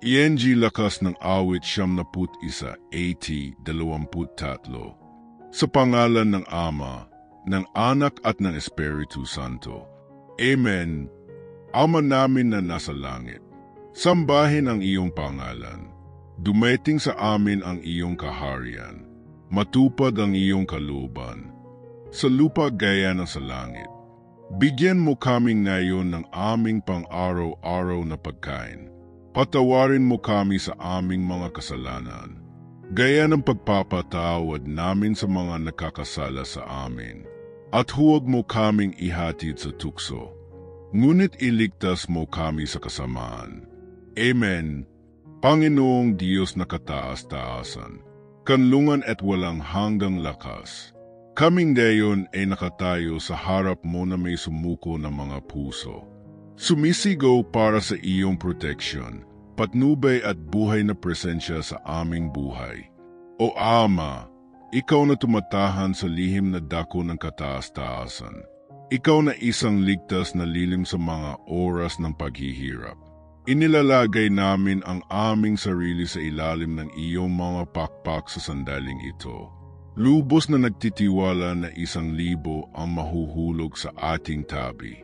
ENG lakas ng awit 71, 80-23. Sa pangalan ng Ama, ng Anak at ng Espiritu Santo. Amen. Ama namin na nasa langit, sambahin ang iyong pangalan. Dumating sa amin ang iyong kaharian. Matupad ang iyong kalooban. Sa lupa gaya ng sa langit. Bigyan mo kaming ngayon ng aming pang-araw-araw na pagkain. Patawarin mo kami sa aming mga kasalanan, gaya ng pagpapatawad namin sa mga nakakasala sa amin. At huwag mo kaming ihatid sa tukso, ngunit iligtas mo kami sa kasamaan. Amen. Panginoong Diyos na kataas-taasan, kanlungan at walang hanggang lakas, kaming gayon ay nakatayo sa harap mo na may sumuko ng mga puso. Sumisigaw para sa iyong proteksyon, patnubay at buhay na presensya sa aming buhay. O Ama, ikaw na tumatahan sa lihim na dako ng kataas-taasan. Ikaw na isang ligtas na lilim sa mga oras ng paghihirap. Inilalagay namin ang aming sarili sa ilalim ng iyong mga pakpak sa sandaling ito. Lubos na nagtitiwala na 1,000 ang mahuhulog sa ating tabi.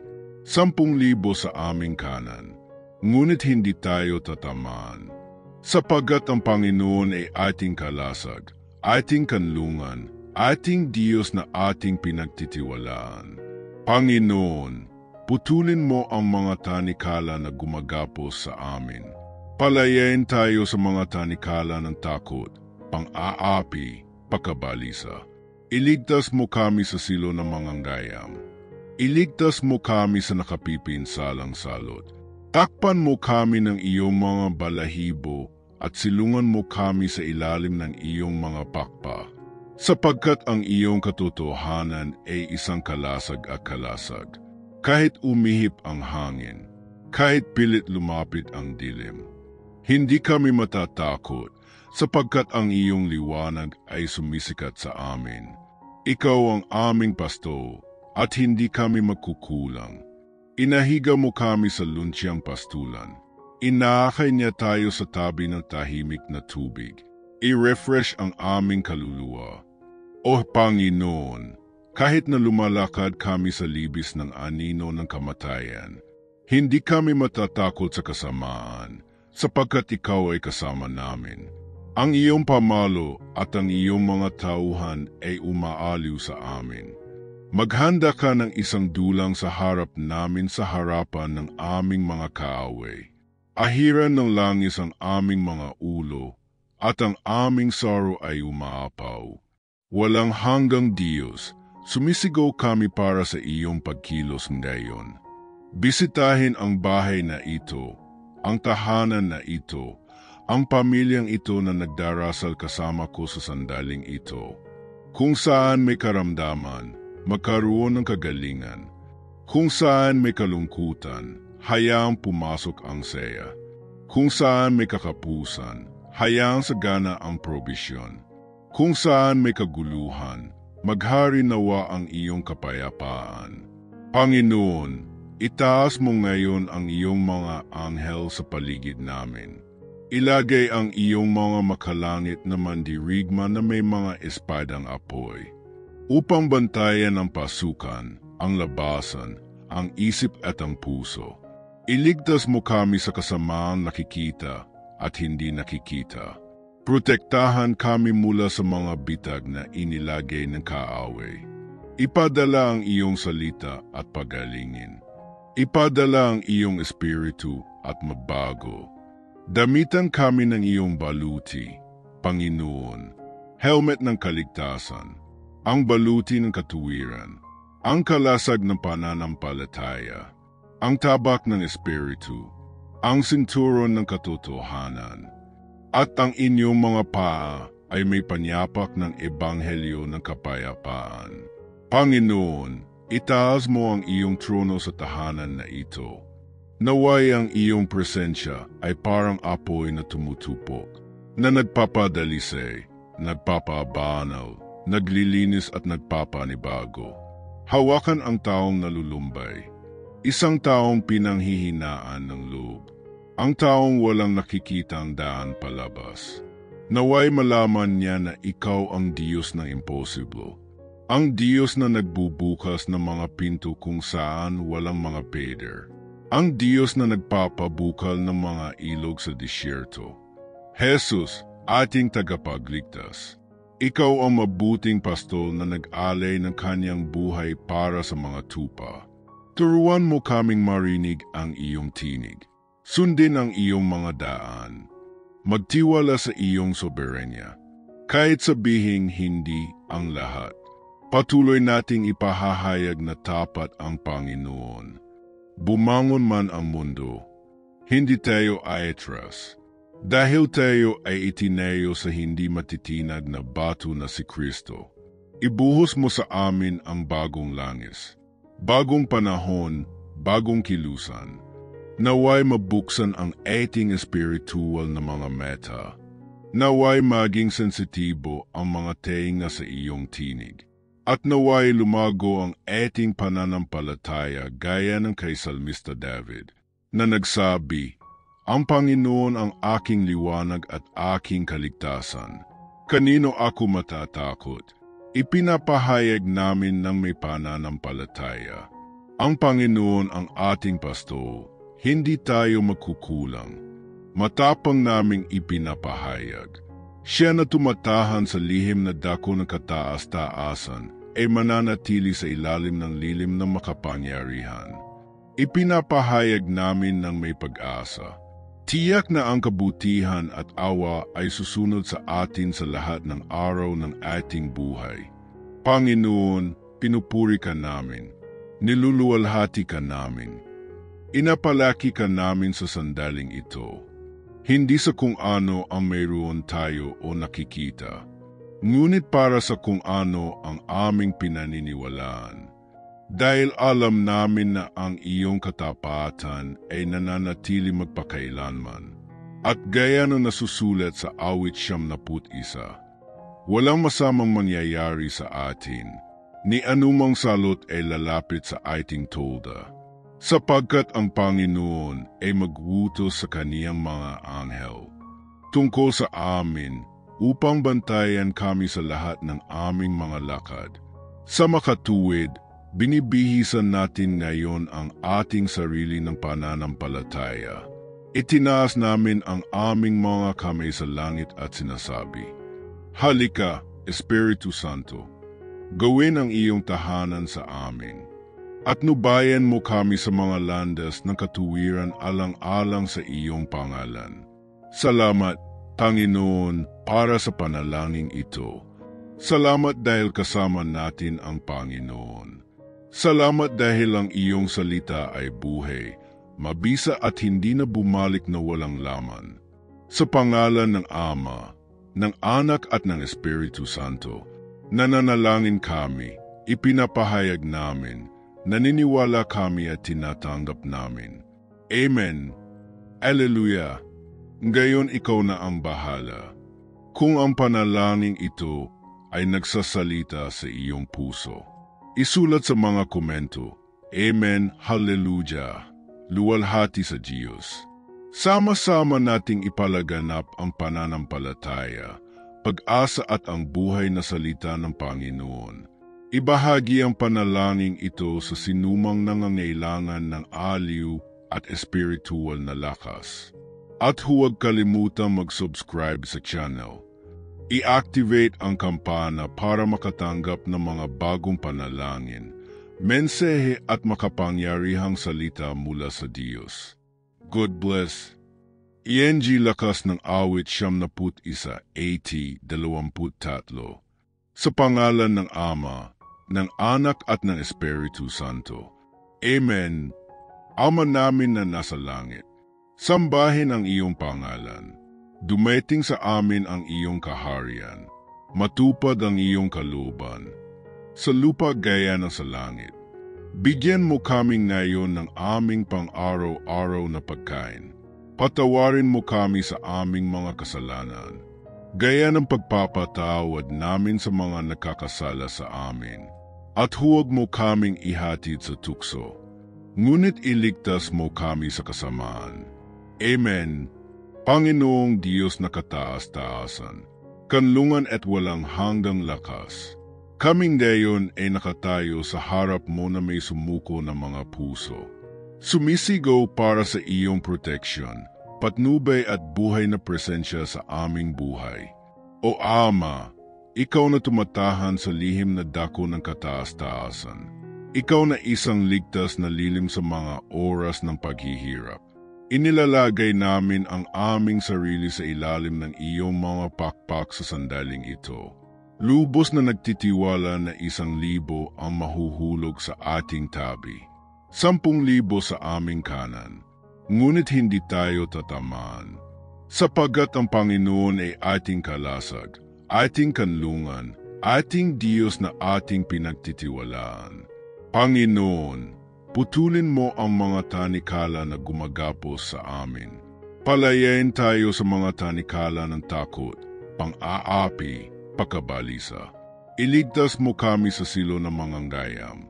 10,000 sa aming kanan, ngunit hindi tayo tatamaan. Sapagkat ang Panginoon ay ating kalasag, ating kanlungan, ating Diyos na ating pinagtitiwalaan. Panginoon, putulin mo ang mga tanikala na gumagapos sa amin. Palayain tayo sa mga tanikala ng takot, pang-aapi, pagkabalisa. Iligtas mo kami sa silo ng mga gayam. Iligtas mo kami sa nakapipinsalang salot. Takpan mo kami ng iyong mga balahibo at silungan mo kami sa ilalim ng iyong mga pakpa. Sapagkat ang iyong katotohanan ay isang kalasag at kalasag. Kahit umihip ang hangin, kahit pilit lumapit ang dilim. Hindi kami matatakot sapagkat ang iyong liwanag ay sumisikat sa amin. Ikaw ang aming pasto, at hindi kami magkukulang. Inahiga mo kami sa lunsyang pastulan. Inaakay niya tayo sa tabi ng tahimik na tubig. I-refresh ang aming kaluluwa. O Panginoon, kahit na lumalakad kami sa libis ng anino ng kamatayan, hindi kami matatakot sa kasamaan, sapagkat ikaw ay kasama namin. Ang iyong pamalo at ang iyong mga tauhan ay umaaliw sa amin. Maghanda ka ng isang dulang sa harap namin sa harapan ng aming mga kaaway. Ahiran ng langis ang aming mga ulo, at ang aming saro ay umaapaw. Walang hanggang Diyos, sumisigaw kami para sa iyong pagkilos ngayon. Bisitahin ang bahay na ito, ang tahanan na ito, ang pamilyang ito na nagdarasal kasama ko sa sandaling ito. Kung saan may karamdaman, magkaroon ng kagalingan. Kung saan may kalungkutan, hayaang pumasok ang saya. Kung saan may kakapusan, hayaang sagana ang probisyon. Kung saan may kaguluhan, maghari nawa ang iyong kapayapaan. Panginoon, itaas mo ngayon ang iyong mga anghel sa paligid namin. Ilagay ang iyong mga makalangit na mandirigma na may mga espadang apoy, upang bantayan ang pasukan, ang labasan, ang isip at ang puso. Iligtas mo kami sa kasamaang nakikita at hindi nakikita. Protektahan kami mula sa mga bitag na inilagay ng kaaway. Ipadala ang iyong salita at pagalingin. Ipadala ang iyong espiritu at magbago. Damitan kami ng iyong baluti, Panginoon, helmet ng kaligtasan, ang baluti ng katuwiran, ang kalasag ng pananampalataya, ang tabak ng espiritu, ang sinturon ng katotohanan, at ang inyong mga paa ay may panyapak ng ebanghelyo ng kapayapaan. Panginoon, itaas mo ang iyong trono sa tahanan na ito. Naway ang iyong presensya ay parang apoy na tumutupok, na nagpapadalisay, nagpapabanaw, naglilinis at nagpapanibago. Hawakan ang taong nalulumbay, isang taong pinanghihinaan ng loob, ang taong walang nakikitang daan palabas. Naway malaman niya na ikaw ang Diyos ng imposible. Ang Diyos na nagbubukas ng mga pinto kung saan walang mga pader. Ang Diyos na nagpapabukal ng mga ilog sa disyerto. Jesus, ating tagapagligtas. Ikaw ang mabuting pastol na nag-alay ng kanyang buhay para sa mga tupa. Turuan mo kaming marinig ang iyong tinig. Sundin ang iyong mga daan. Magtiwala sa iyong soberenya. Kahit sabihing hindi ang lahat. Patuloy nating ipahahayag na tapat ang Panginoon. Bumangon man ang mundo, hindi tayo aatras. Dahil tayo ay itinayo sa hindi matitinag na bato na si Kristo. Ibuhos mo sa amin ang bagong langis, bagong panahon, bagong kilusan. Naway mabuksan ang ating espiritual na mga mata. Naway maging sensitibo ang mga taing na sa iyong tinig. At naway lumago ang ating pananampalataya gaya ng kay Salmista David, na nagsabi, ang Panginoon ang aking liwanag at aking kaligtasan. Kanino ako matatakot? Ipinapahayag namin ng may pananampalataya. Ang Panginoon ang ating pasto, hindi tayo magkukulang. Matapang naming ipinapahayag. Siya na tumatahan sa lihim na dako ng kataas-taasan ay mananatili sa ilalim ng lilim ng makapangyarihan. Ipinapahayag namin ng may pag-asa. Tiyak na ang kabutihan at awa ay susunod sa atin sa lahat ng araw ng ating buhay. Panginoon, pinupuri ka namin. Niluluwalhati ka namin. Inapalaki ka namin sa sandaling ito. Hindi sa kung ano ang mayroon tayo o nakikita, ngunit para sa kung ano ang aming pinaniniwalaan. Dahil alam namin na ang iyong katapatan ay nananatili magpakailanman. At gaya na nasusulat sa awit 71, walang masamang mangyayari sa atin, ni anumang salot ay lalapit sa ating tolda. Sapagkat ang Panginoon ay magwutos sa kaniyang mga anghel tungkol sa amin upang bantayan kami sa lahat ng aming mga lakad. Sa makatuwid, binibihisan natin ngayon ang ating sarili ng pananampalataya. Itinaas namin ang aming mga kamay sa langit at sinasabi, halika, Espiritu Santo, gawin ang iyong tahanan sa amin. At nubayan mo kami sa mga landas ng katuwiran alang-alang sa iyong pangalan. Salamat, Panginoon, para sa panalangin ito. Salamat dahil kasama natin ang Panginoon. Salamat dahil ang iyong salita ay buhay, mabisa at hindi na bumalik na walang laman. Sa pangalan ng Ama, ng Anak at ng Espiritu Santo, nananalangin kami, ipinapahayag namin, naniniwala kami at tinatanggap namin. Amen. Alleluia. Ngayon ikaw na ang bahala. Kung ang panalangin ito ay nagsasalita sa iyong puso, isulat sa mga komento, Amen, Hallelujah, luwalhati sa Diyos. Sama-sama nating ipalaganap ang pananampalataya, pag-asa at ang buhay na salita ng Panginoon. Ibahagi ang panalangin ito sa sinumang nangangailangan ng aliw at espiritual na lakas. At huwag kalimutang mag-subscribe sa channel. I-activate ang kampana para makatanggap ng mga bagong panalangin, mensahe at makapangyarihang salita mula sa Diyos. God bless. ENG Lakas ng Awit 71, 80-23. Sa pangalan ng Ama, ng Anak at ng Espiritu Santo. Amen. Ama namin na nasa langit, sambahin ang iyong pangalan. Dumating sa amin ang iyong kaharian. Matupad ang iyong kalooban. Sa lupa gaya ng sa langit. Bigyan mo kaming ngayon ng aming pang-araw-araw na pagkain. Patawarin mo kami sa aming mga kasalanan, gaya ng pagpapatawad namin sa mga nakakasala sa amin. At huwag mo kaming ihatid sa tukso, ngunit iligtas mo kami sa kasamaan. Amen. Panginoong Diyos na kataas-taasan, kanlungan at walang hanggang lakas, kaming dayon ay nakatayo sa harap mo na may sumuko ng mga puso. Sumisigaw para sa iyong protection, patnubay at buhay na presensya sa aming buhay. O Ama, ikaw na tumatahan sa lihim na dako ng kataas-taasan. Ikaw na isang ligtas na lilim sa mga oras ng paghihirap. Inilalagay namin ang aming sarili sa ilalim ng iyong mga pakpak sa sandaling ito. Lubos na nagtitiwala na 1,000 ang mahuhulog sa ating tabi, 10,000 sa aming kanan, ngunit hindi tayo tatamaan. Sapagkat ang Panginoon ay ating kalasag, ating kanlungan, ating Diyos na ating pinagtitiwalaan. Panginoon, putulin mo ang mga tanikala na gumagapos sa amin. Palayain tayo sa mga tanikala ng takot, pang-aapi, pagkabalisa. Iligtas mo kami sa silo ng manganggayam.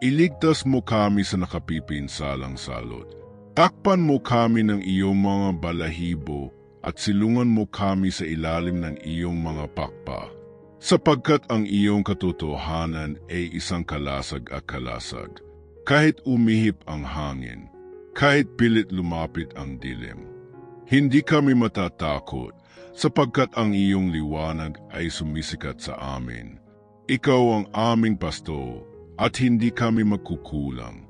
Iligtas mo kami sa nakapipinsalang salot. Takpan mo kami ng iyong mga balahibo at silungan mo kami sa ilalim ng iyong mga pakpa. Sapagkat ang iyong katotohanan ay isang kalasag at kalasag. Kahit umihip ang hangin, kahit pilit lumapit ang dilim, hindi kami matatakot sapagkat ang iyong liwanag ay sumisikat sa amin. Ikaw ang aming pasto at hindi kami magkukulang.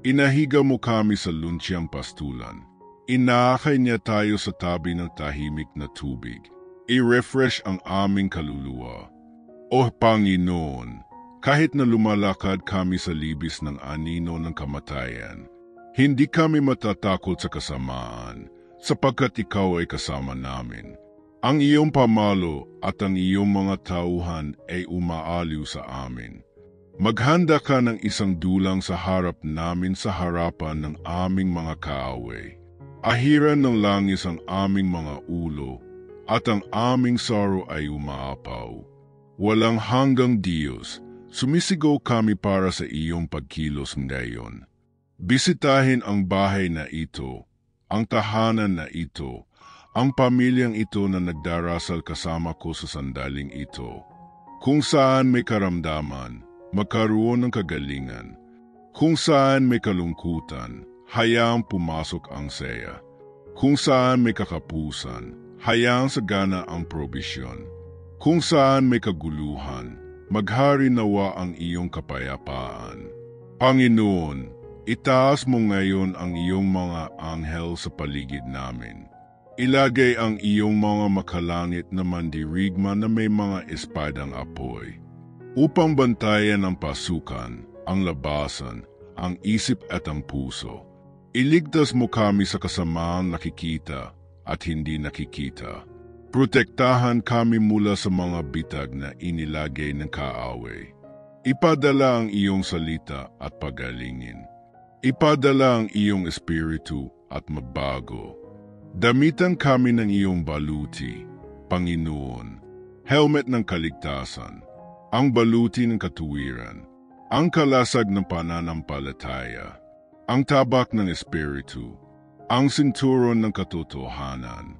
Inahiga mo kami sa lunsyang pastulan. Inaakay niya tayo sa tabi ng tahimik na tubig. I-refresh ang aming kaluluwa. O Panginoon, kahit na lumalakad kami sa libis ng anino ng kamatayan, hindi kami matatakot sa kasamaan, sapagkat ikaw ay kasama namin. Ang iyong pamalo at ang iyong mga tauhan ay umaaliw sa amin. Maghanda ka ng isang dulang sa harap namin sa harapan ng aming mga kaaway. Ahiran ng langis ang aming mga ulo, at ang aming saro ay umaapaw. Walang hanggang Diyos, sumisigaw kami para sa iyong pagkilos ngayon. Bisitahin ang bahay na ito, ang tahanan na ito, ang pamilyang ito na nagdarasal kasama ko sa sandaling ito. Kung saan may karamdaman, magkaroon ng kagalingan. Kung saan may kalungkutan, hayaang pumasok ang saya. Kung saan may kakapusan, hayaang sagana ang probisyon. Kung saan may kaguluhan, maghari nawa ang iyong kapayapaan. Panginoon, itaas mo ngayon ang iyong mga anghel sa paligid namin. Ilagay ang iyong mga makalangit na mandirigma na may mga espadang apoy, upang bantayan ang pasukan, ang labasan, ang isip at ang puso. Iligtas mo kami sa kasamaang nakikita at hindi nakikita. Protektahan kami mula sa mga bitag na inilagay ng kaaway. Ipadala ang iyong salita at pagalingin. Ipadala ang iyong espiritu at magbago. Damitan kami ng iyong baluti, Panginoon, helmet ng kaligtasan, ang baluti ng katuwiran, ang kalasag ng pananampalataya, ang tabak ng espiritu, ang sinturon ng katotohanan,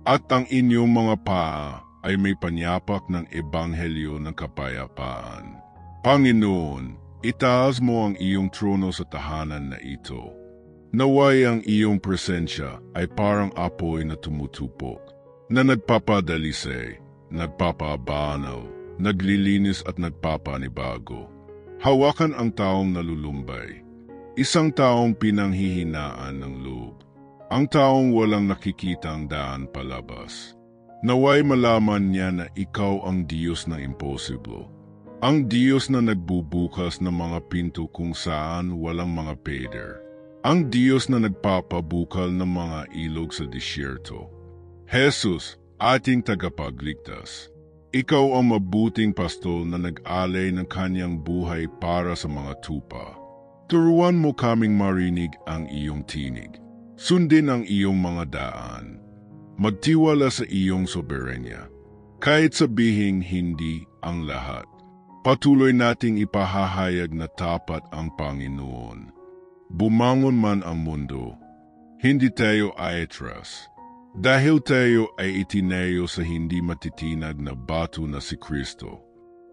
at ang inyong mga paa ay may panyapak ng ebanghelyo ng kapayapaan. Panginoon, itaas mo ang iyong trono sa tahanan na ito. Naway ang iyong presensya ay parang apoy na tumutupok, na nagpapadalisay, nagpapabanaw, naglilinis at nagpapanibago. Hawakan ang taong nalulumbay, isang taong pinanghihinaan ng loob, ang taong walang nakikitang daan palabas. Naway malaman niya na ikaw ang Diyos ng imposible, ang Diyos na nagbubukas ng mga pinto kung saan walang mga pader, ang Diyos na nagpapabukal ng mga ilog sa disyerto. Jesus, ating tagapagligtas, ikaw ang mabuting pastol na nag-alay ng kanyang buhay para sa mga tupa. Turuan mo kaming marinig ang iyong tinig. Sundin ang iyong mga daan. Magtiwala sa iyong soberenya. Kahit sabihing hindi ang lahat, patuloy nating ipahahayag na tapat ang Panginoon. Bumangon man ang mundo, Hindi tayo aatras. Dahil tayo ay itinayo sa hindi matitinag na bato na si Kristo.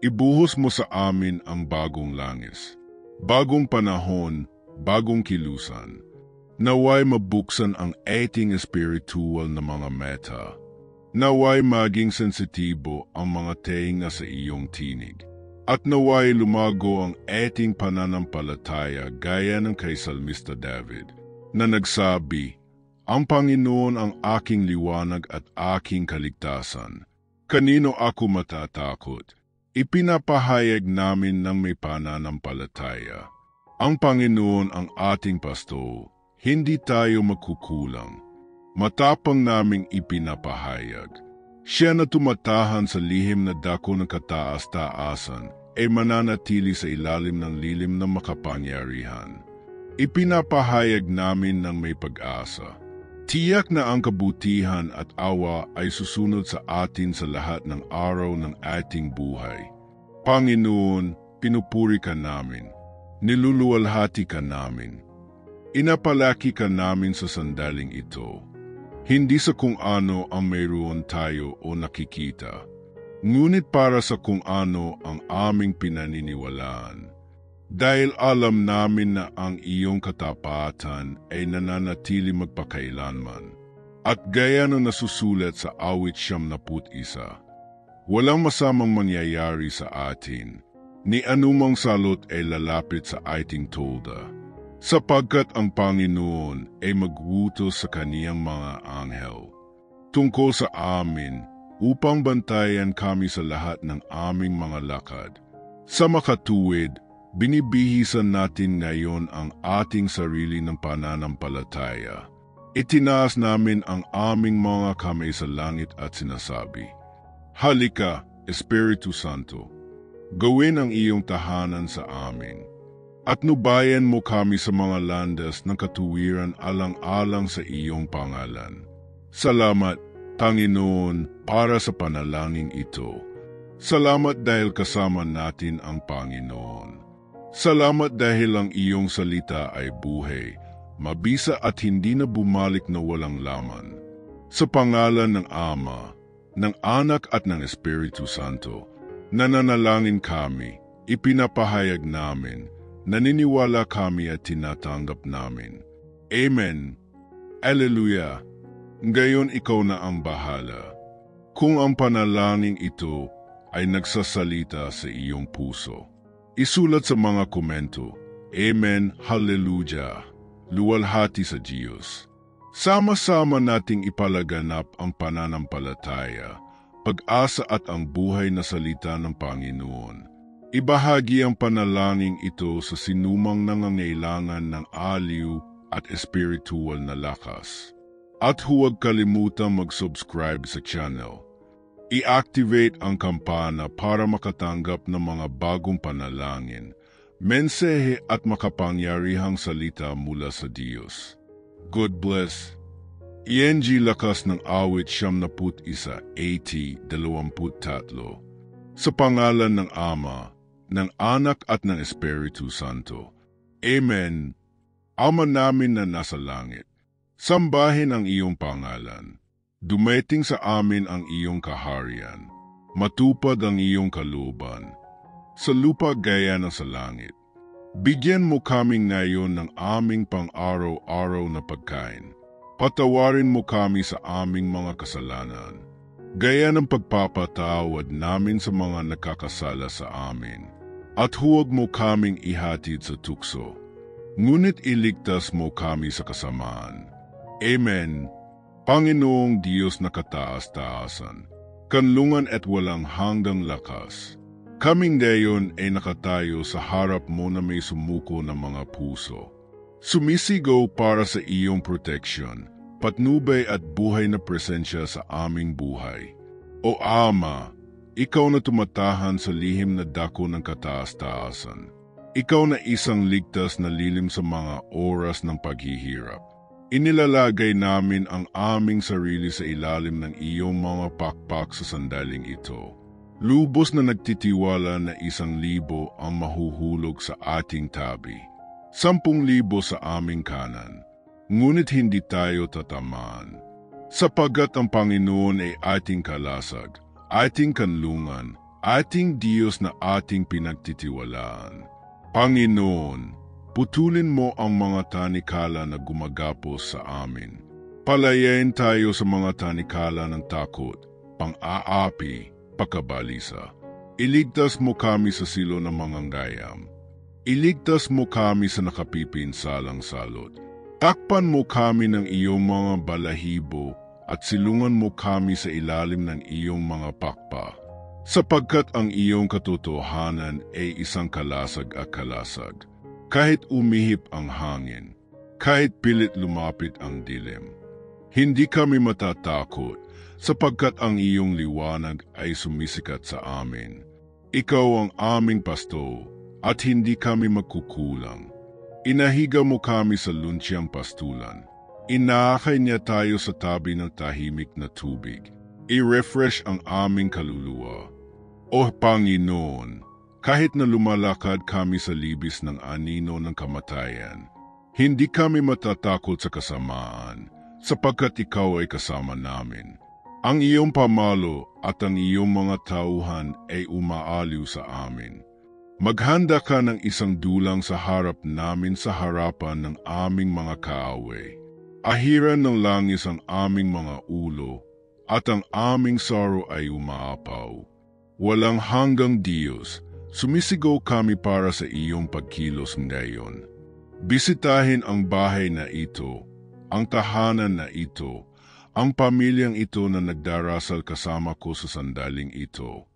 Ibuhos mo sa amin ang bagong langis, bagong panahon, bagong kilusan. Naway mabuksan ang ating spiritual na mga meta. Naway maging sensitibo ang mga tenga sa iyong tinig. At naway lumago ang ating pananampalataya gaya ng kay Salmista David na nagsabi, "Ang Panginoon ang aking liwanag at aking kaligtasan. Kanino ako matatakot?" Ipinapahayag namin ng may pananampalataya. Ang Panginoon ang ating pasto. Hindi tayo magkukulang. Matapang naming ipinapahayag. Siya na tumatahan sa lihim na dako ng kataas-taasan ay mananatili sa ilalim ng lilim ng makapangyarihan. Ipinapahayag namin ng may pag-asa. Tiyak na ang kabutihan at awa ay susunod sa atin sa lahat ng araw ng ating buhay. Panginoon, pinupuri ka namin. Niluluwalhati ka namin. Inapalaki ka namin sa sandaling ito. Hindi sa kung ano ang mayroon tayo o nakikita, ngunit para sa kung ano ang aming pinaniniwalaan. Dahil alam namin na ang iyong katapatan ay nananatili magpakailanman. At gaya na nasusulat sa awit 71, walang masamang mangyayari sa atin, ni anumang salot ay lalapit sa ating tolda. Sapagkat ang Panginoon ay magwutos sa kaniyang mga anghel tungkol sa amin upang bantayan kami sa lahat ng aming mga lakad. Sa makatuwid, binibihisan natin ngayon ang ating sarili ng pananampalataya. Itinaas namin ang aming mga kamay sa langit at sinasabi, "Halika, Espiritu Santo, gawin ang iyong tahanan sa amin. At nubayan mo kami sa mga landas ng katuwiran alang-alang sa iyong pangalan." Salamat, Panginoon, para sa panalangin ito. Salamat dahil kasama natin ang Panginoon. Salamat dahil ang iyong salita ay buhay, mabisa at hindi na bumalik na walang laman. Sa pangalan ng Ama, ng Anak at ng Espiritu Santo, nananalangin kami, ipinapahayag namin, naniniwala kami at tinatanggap namin. Amen. Alleluia. Ngayon ikaw na ang bahala. Kung ang panalangin ito ay nagsasalita sa iyong puso, isulat sa mga komento, Amen, Hallelujah, luwalhati sa Diyos. Sama-sama nating ipalaganap ang pananampalataya, pag-asa at ang buhay na salita ng Panginoon. Ibahagi ang panalangin ito sa sinumang nangangailangan ng aliw at espiritual na lakas. At huwag kalimutang mag-subscribe sa channel. I-activate ang kampana para makatanggap ng mga bagong panalangin, mensahe at makapangyarihang salita mula sa Diyos. God bless. ENG Lakas ng Awit 71:80-23. Sa pangalan ng Ama, ng Anak at ng Espiritu Santo. Amen. Ama namin na nasa langit, sambahin ang iyong pangalan. Dumating sa amin ang iyong kaharian. Matupad ang iyong kalooban. Sa lupa gaya ng sa langit. Bigyan mo kami ngayon ng aming pang-araw-araw na pagkain. Patawarin mo kami sa aming mga kasalanan, gaya ng pagpapatawad namin sa mga nakakasala sa amin. At huwag mo kaming ihatid sa tukso, ngunit iligtas mo kami sa kasamaan. Amen. Panginoong Diyos na kataas-taasan, kanlungan at walang hanggang lakas, kaming ngayon ay nakatayo sa harap mo na may sumuko ng mga puso. Sumisigaw para sa iyong proteksyon, patnubay at buhay na presensya sa aming buhay. O Ama, ikaw na tumatahan sa lihim na dako ng kataas-taasan. Ikaw na isang ligtas na lilim sa mga oras ng paghihirap. Inilalagay namin ang aming sarili sa ilalim ng iyong mga pakpak sa sandaling ito. Lubos na nagtitiwala na 1,000 ang mahuhulog sa ating tabi, 10,000 sa aming kanan, ngunit hindi tayo tatamaan. Sapagkat ang Panginoon ay ating kalasag, ating kanlungan, ating Diyos na ating pinagtitiwalaan. Panginoon, putulin mo ang mga tanikala na gumagapos sa amin. Palayain tayo sa mga tanikala ng takot, pang-aapi, pagkabalisa. Iligtas mo kami sa silo ng mga gayam. Iligtas mo kami sa nakapipinsalang salot. Takpan mo kami ng iyong mga balahibo at silungan mo kami sa ilalim ng iyong mga pakpa. Sapagkat ang iyong katotohanan ay isang kalasag at kalasag. Kahit umihip ang hangin, kahit pilit lumapit ang dilim. Hindi kami matatakot sapagkat ang iyong liwanag ay sumisikat sa amin. Ikaw ang aming pasto at hindi kami magkukulang. Inahiga mo kami sa lunsyang pastulan. Inaakay niya tayo sa tabi ng tahimik na tubig. I-refresh ang aming kaluluwa. O Panginoon, kahit na lumalakad kami sa libis ng anino ng kamatayan, hindi kami matatakot sa kasamaan, sapagkat ikaw ay kasama namin. Ang iyong pamalo at ang iyong mga tauhan ay umaaliw sa amin. Maghanda ka ng isang dulang sa harap namin sa harapan ng aming mga kaaway. Ahiran ng langis ang aming mga ulo, at ang aming saro ay umaapaw. Walang hanggang Diyos, sumisigaw kami para sa iyong pagkilos ngayon. Bisitahin ang bahay na ito, ang tahanan na ito, ang pamilyang ito na nagdarasal kasama ko sa sandaling ito.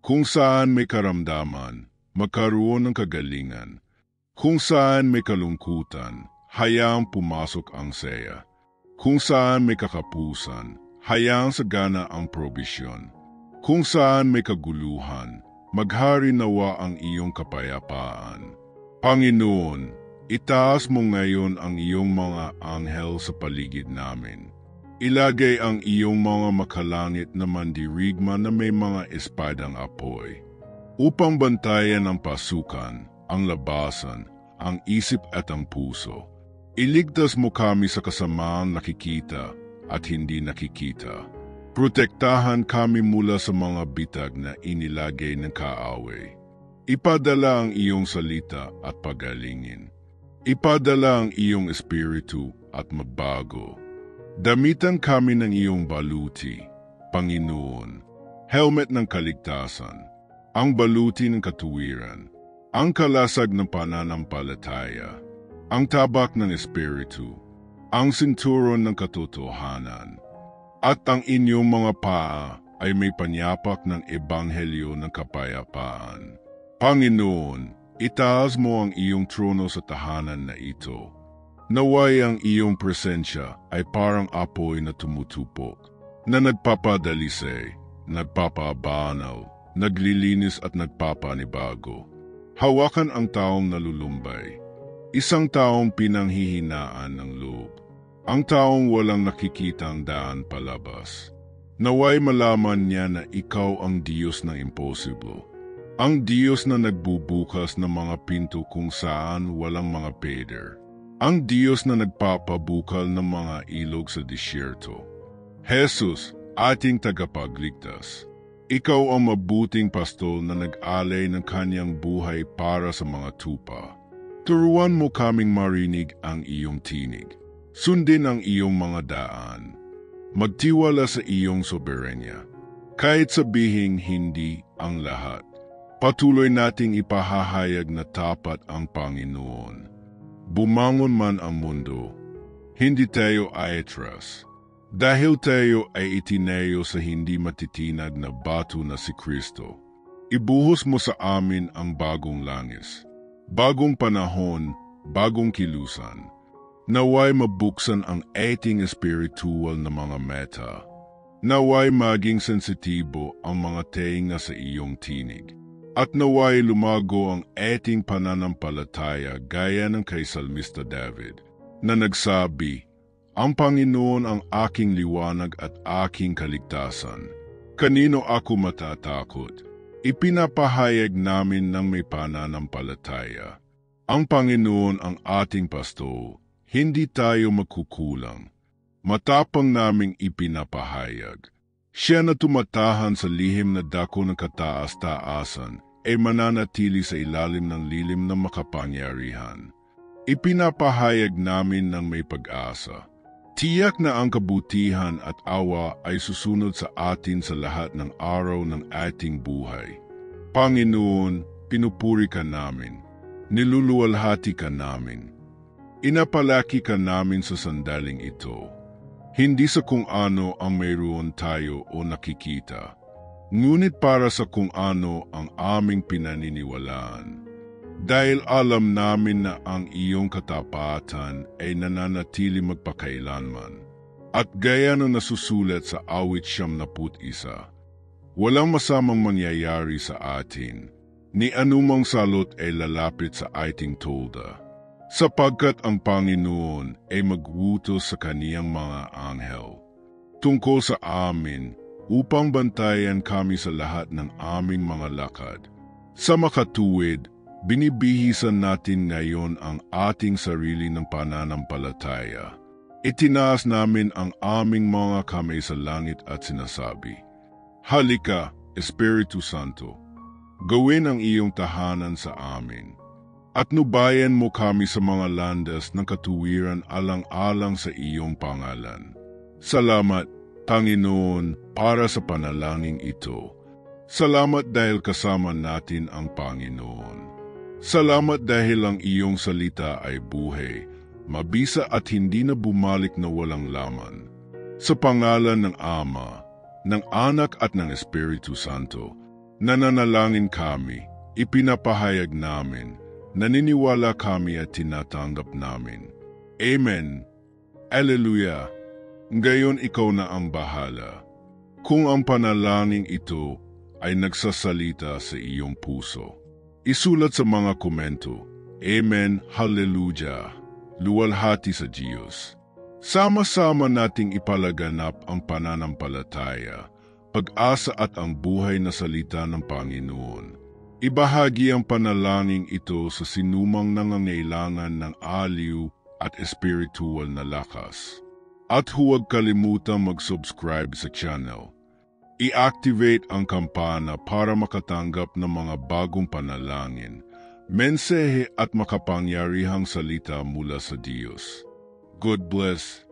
Kung saan may karamdaman, magkaroon ng kagalingan. Kung saan may kalungkutan, hayaang pumasok ang saya. Kung saan may kakapusan, hayaang sagana ang probisyon. Kung saan may kaguluhan, maghari nawa ang iyong kapayapaan. Panginoon, itaas mo ngayon ang iyong mga anghel sa paligid namin. Ilagay ang iyong mga makalangit na mandirigma na may mga espadang apoy, upang bantayan ang pasukan, ang labasan, ang isip at ang puso. Iligtas mo kami sa kasamaang nakikita at hindi nakikita. Protektahan kami mula sa mga bitag na inilagay ng kaaway. Ipadala ang iyong salita at pagalingin. Ipadala ang iyong espiritu at magbago. Damitan kami ng iyong baluti, Panginoon, helmet ng kaligtasan, ang baluti ng katuwiran, ang kalasag ng pananampalataya, ang tabak ng espiritu, ang sinturon ng katotohanan, at ang inyong mga paa ay may panyapak ng ebanghelyo ng kapayapaan. Panginoon, itaas mo ang iyong trono sa tahanan na ito. Naway ang iyong presensya ay parang apoy na tumutupok, na nagpapadalisay, nagpapabanaw, naglilinis at nagpapanibago. Hawakan ang taong nalulumbay, isang taong pinanghihinaan ng loob, ang taong walang nakikitang daan palabas. Naway malaman niya na ikaw ang Diyos ng impossible, ang Diyos na nagbubukas ng mga pinto kung saan walang mga pader, ang Diyos na nagpapabukal ng mga ilog sa disyerto. Jesus, ating tagapagligtas, ikaw ang mabuting pastol na nag-alay ng kanyang buhay para sa mga tupa. Turuan mo kaming marinig ang iyong tinig. Sundin ang iyong mga daan. Magtiwala sa iyong soberenya. Kahit sabihing hindi ang lahat, patuloy nating ipahahayag na tapat ang Panginoon. Bumangon man ang mundo, hindi tayo aatras. Dahil tayo ay itinayo sa hindi matitinag na bato na si Kristo. Ibuhos mo sa amin ang bagong langis, bagong panahon, bagong kilusan. Naway mabuksan ang ating espiritual na mga mata. Naway maging sensitibo ang mga tenga sa iyong tinig. At naway lumago ang ating pananampalataya gaya ng kay Salmista David, na nagsabi, ang Panginoon ang aking liwanag at aking kaligtasan. Kanino ako matatakot? Ipinapahayag namin ng may pananampalataya. Ang Panginoon ang ating pasto, hindi tayo magkukulang. Matapang naming ipinapahayag. Siya na tumatahan sa lihim na dako ng kataas-taasan ay mananatili sa ilalim ng lilim ng makapangyarihan. Ipinapahayag namin ng may pag-asa. Tiyak na ang kabutihan at awa ay susunod sa atin sa lahat ng araw ng ating buhay. Panginoon, pinupuri ka namin. Niluluwalhati ka namin. Inapalaki ka namin sa sandaling ito. Hindi sa kung ano ang mayroon tayo o nakikita, ngunit para sa kung ano ang aming pinaniniwalaan. Dahil alam namin na ang iyong katapatan ay nananatili magpakailanman. At gaya ng nasusulat sa awit 71, walang masamang mangyayari sa atin, ni anumang salot ay lalapit sa ating tolda. Sapagkat ang Panginoon ay magwutos sa kaniyang mga anghel tungkol sa amin upang bantayan kami sa lahat ng aming mga lakad. Sa makatuwid, binibihisan natin ngayon ang ating sarili ng pananampalataya. Itinaas namin ang aming mga kamay sa langit at sinasabi, Halika, Espiritu Santo, gawin ang iyong tahanan sa amin. At nubayan mo kami sa mga landas ng katuwiran alang-alang sa iyong pangalan. Salamat, Panginoon, para sa panalangin ito. Salamat dahil kasama natin ang Panginoon. Salamat dahil ang iyong salita ay buhay, mabisa at hindi na bumalik na walang laman. Sa pangalan ng Ama, ng Anak at ng Espiritu Santo, nananalangin kami, ipinapahayag namin, naniniwala kami at tinatanggap namin. Amen. Alleluia. Ngayon ikaw na ang bahala. Kung ang panalangin ito ay nagsasalita sa iyong puso, isulat sa mga komento, Amen, Hallelujah, luwalhati sa Diyos. Sama-sama nating ipalaganap ang pananampalataya, pag-asa at ang buhay na salita ng Panginoon. Ibahagi ang panalangin ito sa sinumang nangangailangan ng aliw at espiritual na lakas. At huwag kalimutang mag-subscribe sa channel. I-activate ang kampana para makatanggap ng mga bagong panalangin, mensahe at makapangyarihang salita mula sa Diyos. God bless.